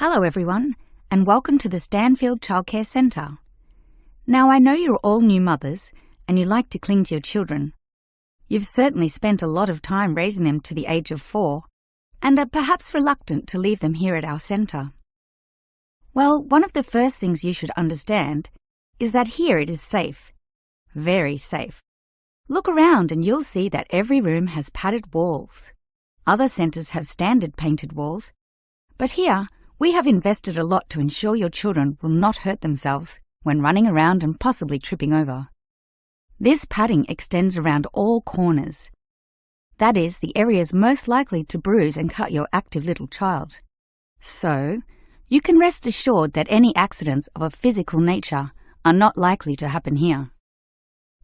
Hello everyone, and welcome to the Stanfield Childcare Centre. Now I know you're all new mothers and you like to cling to your children. You've certainly spent a lot of time raising them to the age of 4 and are perhaps reluctant to leave them here at our centre. Well, one of the first things you should understand is that here it is safe. Very safe. Look around and you'll see that every room has padded walls. Other centres have standard painted walls, but here we have invested a lot to ensure your children will not hurt themselves when running around and possibly tripping over. This padding extends around all corners. That is, the areas most likely to bruise and cut your active little child. So, you can rest assured that any accidents of a physical nature are not likely to happen here.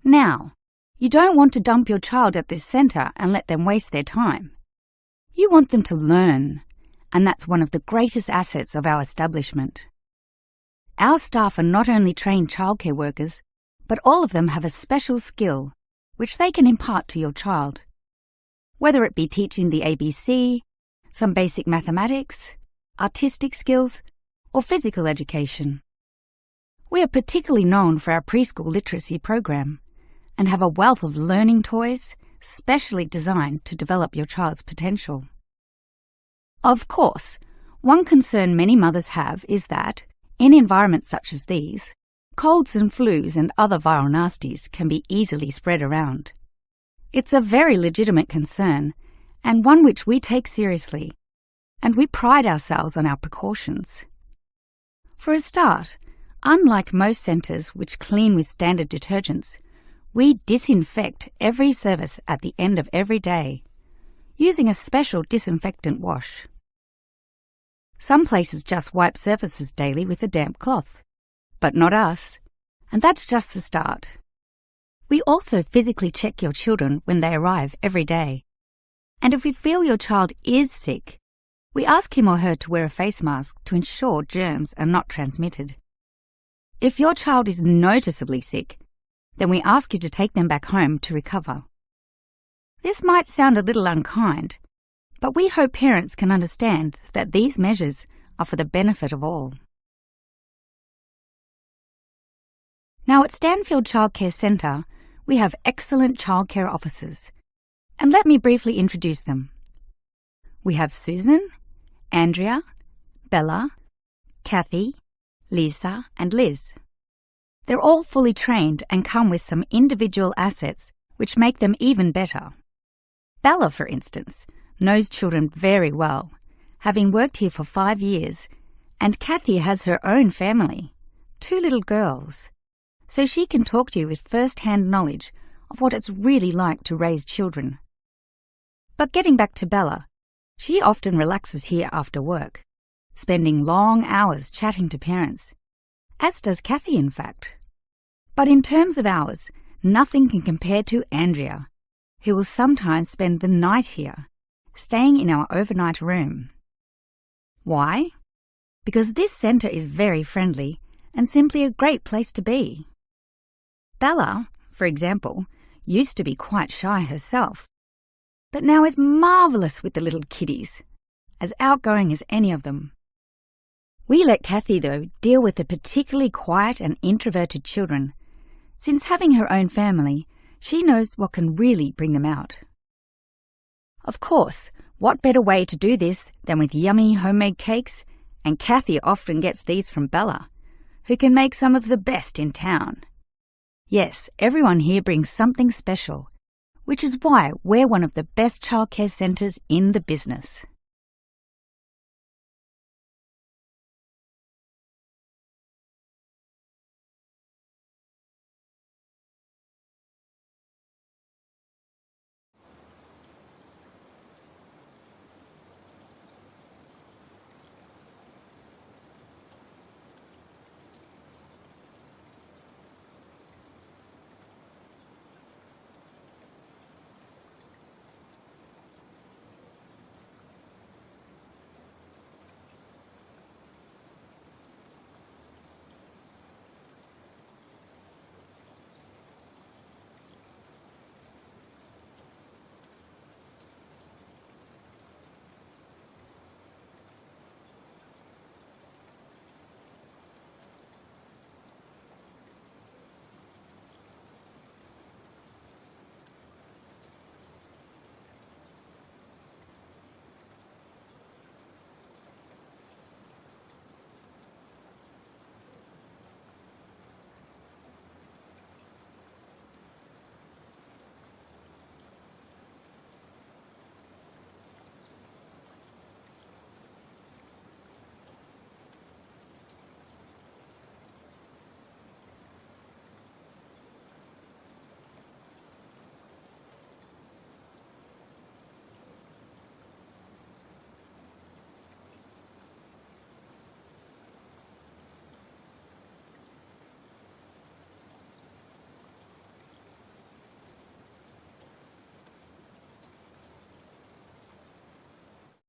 Now, you don't want to dump your child at this centre and let them waste their time. You want them to learn, and that's one of the greatest assets of our establishment. Our staff are not only trained childcare workers, but all of them have a special skill which they can impart to your child. Whether it be teaching the ABC, some basic mathematics, artistic skills, or physical education. We are particularly known for our preschool literacy program and have a wealth of learning toys specially designed to develop your child's potential. Of course, one concern many mothers have is that, in environments such as these, colds and flus and other viral nasties can be easily spread around. It's a very legitimate concern, and one which we take seriously, and we pride ourselves on our precautions. For a start, unlike most centres which clean with standard detergents, we disinfect every service at the end of every day, using a special disinfectant wash. Some places just wipe surfaces daily with a damp cloth, but not us, and that's just the start. We also physically check your children when they arrive every day, and if we feel your child is sick, we ask him or her to wear a face mask to ensure germs are not transmitted. If your child is noticeably sick, then we ask you to take them back home to recover. This might sound a little unkind, but we hope parents can understand that these measures are for the benefit of all. Now at Stanfield Childcare Centre, we have excellent childcare officers, and let me briefly introduce them. We have Susan, Andrea, Bella, Kathy, Lisa and Liz. They're all fully trained and come with some individual assets which make them even better. Bella, for instance, knows children very well, having worked here for 5 years, and Kathy has her own family, 2 little girls, so she can talk to you with first-hand knowledge of what it's really like to raise children. But getting back to Bella, she often relaxes here after work, spending long hours chatting to parents, as does Kathy in fact. But in terms of hours, nothing can compare to Andrea, who will sometimes spend the night here, staying in our overnight room. Why? Because this centre is very friendly and simply a great place to be. Bella, for example, used to be quite shy herself, but now is marvellous with the little kiddies, as outgoing as any of them. We let Kathy, though, deal with the particularly quiet and introverted children, since having her own family, she knows what can really bring them out. Of course, what better way to do this than with yummy homemade cakes, and Kathy often gets these from Bella, who can make some of the best in town. Yes, everyone here brings something special, which is why we're one of the best childcare centres in the business.